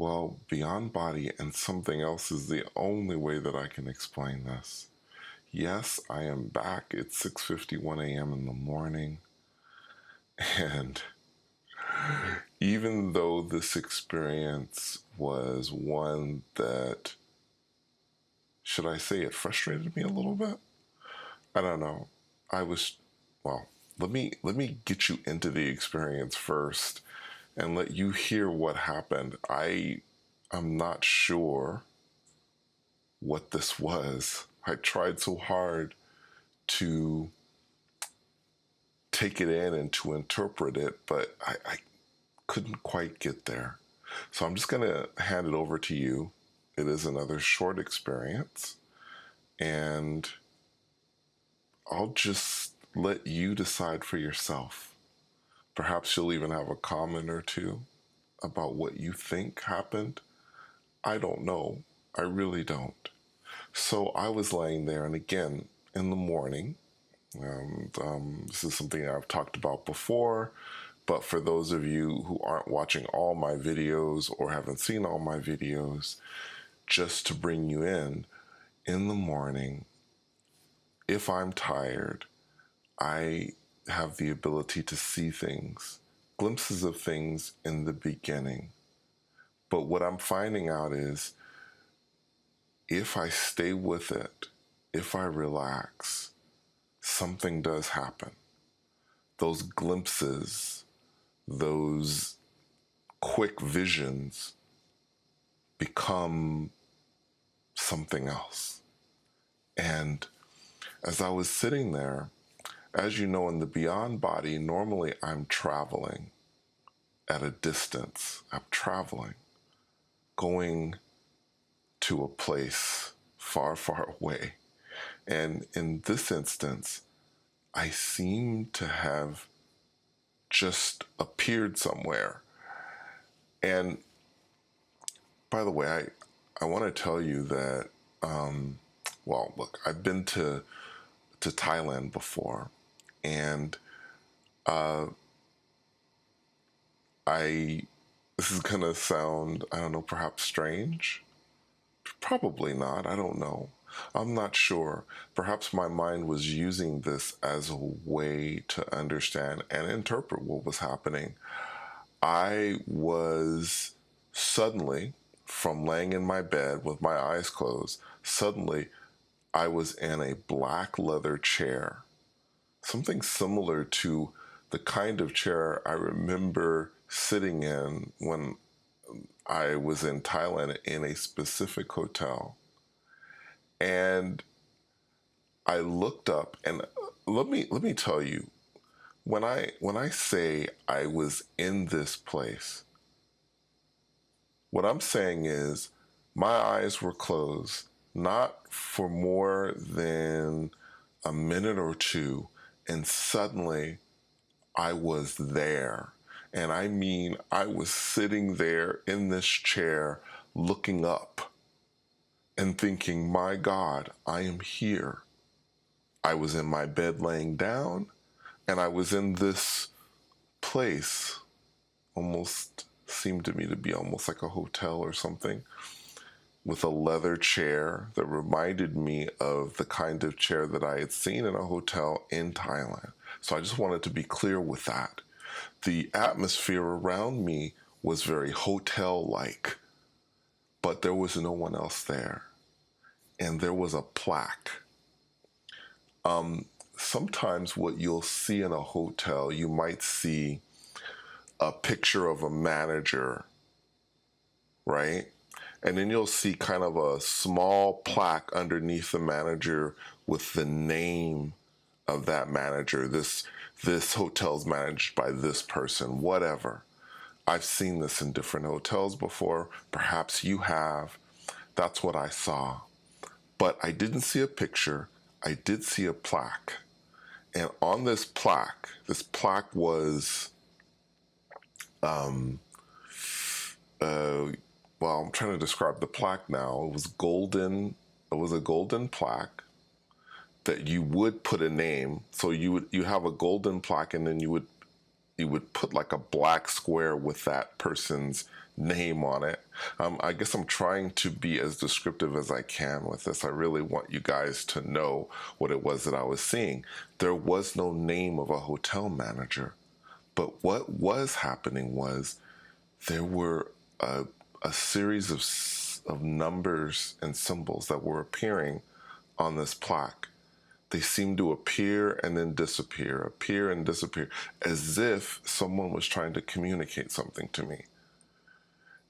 Well, beyond body and something else is the only way that I can explain this. Yes, I am back. It's 6:51 a.m. in the morning, and even though this experience was one that, should I say, it frustrated me a little bit? I don't know. I was, well, let me get you into the experience first and let you hear what happened. I'm not sure what this was. I tried so hard to take it in and to interpret it, but I couldn't quite get there. So I'm just going to hand it over to you. It is another short experience, and I'll just let you decide for yourself. Perhaps you'll even have a comment or two about what you think happened. I don't know. I really don't. So I was laying there, and again, in the morning, and this is something I've talked about before, but for those of you who aren't watching all my videos or haven't seen all my videos, just to bring you in the morning, if I'm tired, I have the ability to see things, glimpses of things in the beginning. But what I'm finding out is if I stay with it, if I relax, something does happen. Those glimpses, those quick visions become something else. And as I was sitting there, as you know, in the beyond body, normally I'm traveling at a distance. I'm traveling, going to a place far, far away. And in this instance, I seem to have just appeared somewhere. And by the way, I want to tell you that, well, look, I've been to Thailand before, and this is gonna sound, I don't know, perhaps strange. Probably not. I don't know. I'm not sure. Perhaps my mind was using this as a way to understand and interpret what was happening. I was suddenly, from laying in my bed with my eyes closed, suddenly I was in a black leather chair, something similar to the kind of chair I remember sitting in when I was in Thailand in a specific hotel. And I looked up, and let me tell you, when I say I was in this place, what I'm saying is my eyes were closed, not for more than a minute or two, and suddenly I was there. And I mean, I was sitting there in this chair looking up and thinking, my God, I am here. I was in my bed laying down, and I was in this place, almost seemed to me to be almost like a hotel or something, with a leather chair that reminded me of the kind of chair that I had seen in a hotel in Thailand. So I just wanted to be clear with that. The atmosphere around me was very hotel-like, but there was no one else there. And there was a plaque. Sometimes what you'll see in a hotel, you might see a picture of a manager, right? And then you'll see kind of a small plaque underneath the manager with the name of that manager. This hotel's managed by this person, whatever. I've seen this in different hotels before. Perhaps you have. That's what I saw. But I didn't see a picture. I did see a plaque. And on this plaque was, well, I'm trying to describe the plaque now. It was golden. It was a golden plaque that you would put a name. So you have a golden plaque, and then you you would put like a black square with that person's name on it. I guess I'm trying to be as descriptive as I can with this. I really want you guys to know what it was that I was seeing. There was no name of a hotel manager, but what was happening was there were a series of numbers and symbols that were appearing on this plaque. They seemed to appear and then disappear, as if someone was trying to communicate something to me.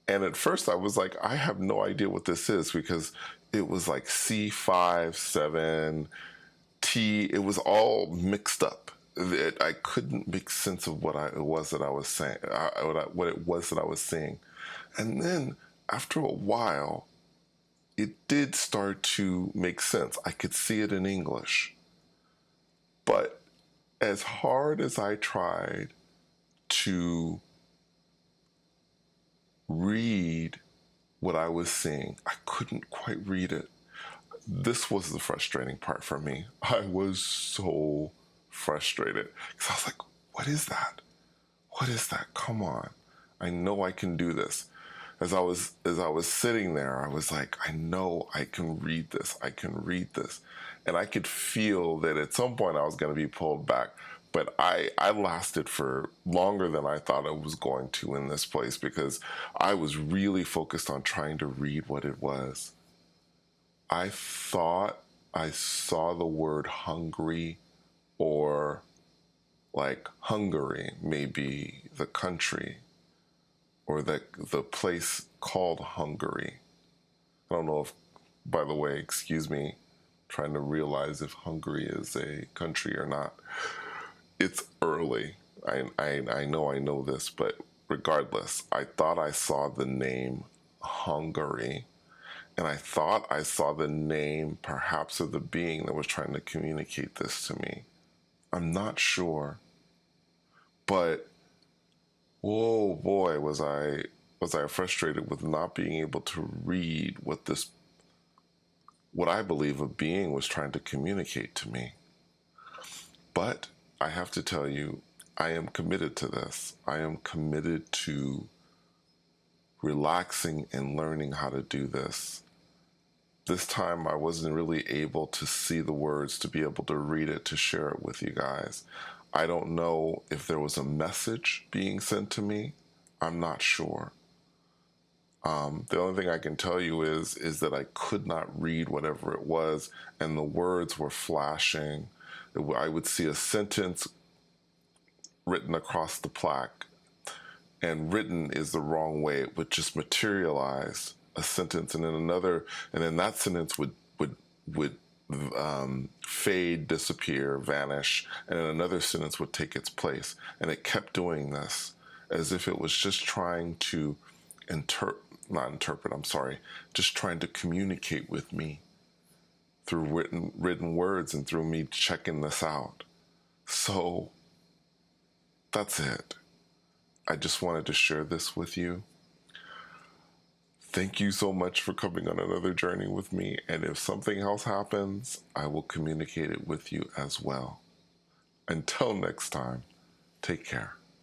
And at first I was like, I have no idea what this is, because it was like C5, 7, T, it was all mixed up. I couldn't make sense of what it was that I was saying, what it was that I was seeing. And then after a while, it did start to make sense. I could see it in English. But as hard as I tried to read what I was seeing, I couldn't quite read it. This was the frustrating part for me. I was so frustrated because I was like, what is that? What is that? Come on. I know I can do this. As I was sitting there, I was like, I know I can read this. I can read this. And I could feel that at some point I was going to be pulled back. But I lasted for longer than I thought I was going to in this place, because I was really focused on trying to read what it was. I thought I saw the word hungry, or like Hungary, maybe the country, or the place called Hungary. I don't know if, by the way, excuse me, trying to realize if Hungary is a country or not. It's early. I know this, but regardless, I thought I saw the name Hungary, and I thought I saw the name perhaps of the being that was trying to communicate this to me. I'm not sure, but whoa boy, was I frustrated with not being able to read what I believe a being was trying to communicate to me. But I have to tell you, I am committed to this. I am committed to relaxing and learning how to do this. This time I wasn't really able to see the words, to be able to read it, to share it with you guys. I don't know if there was a message being sent to me. I'm not sure. The only thing I can tell you is that I could not read whatever it was, and the words were flashing. I would see a sentence written across the plaque, and written is the wrong way. It would just materialize a sentence, and then another, and then that sentence would fade, disappear, vanish, and then another sentence would take its place. And it kept doing this as if it was just trying to just trying to communicate with me through written words and through me checking this out. So that's it. I just wanted to share this with you. Thank you so much for coming on another journey with me. And if something else happens, I will communicate it with you as well. Until next time, take care.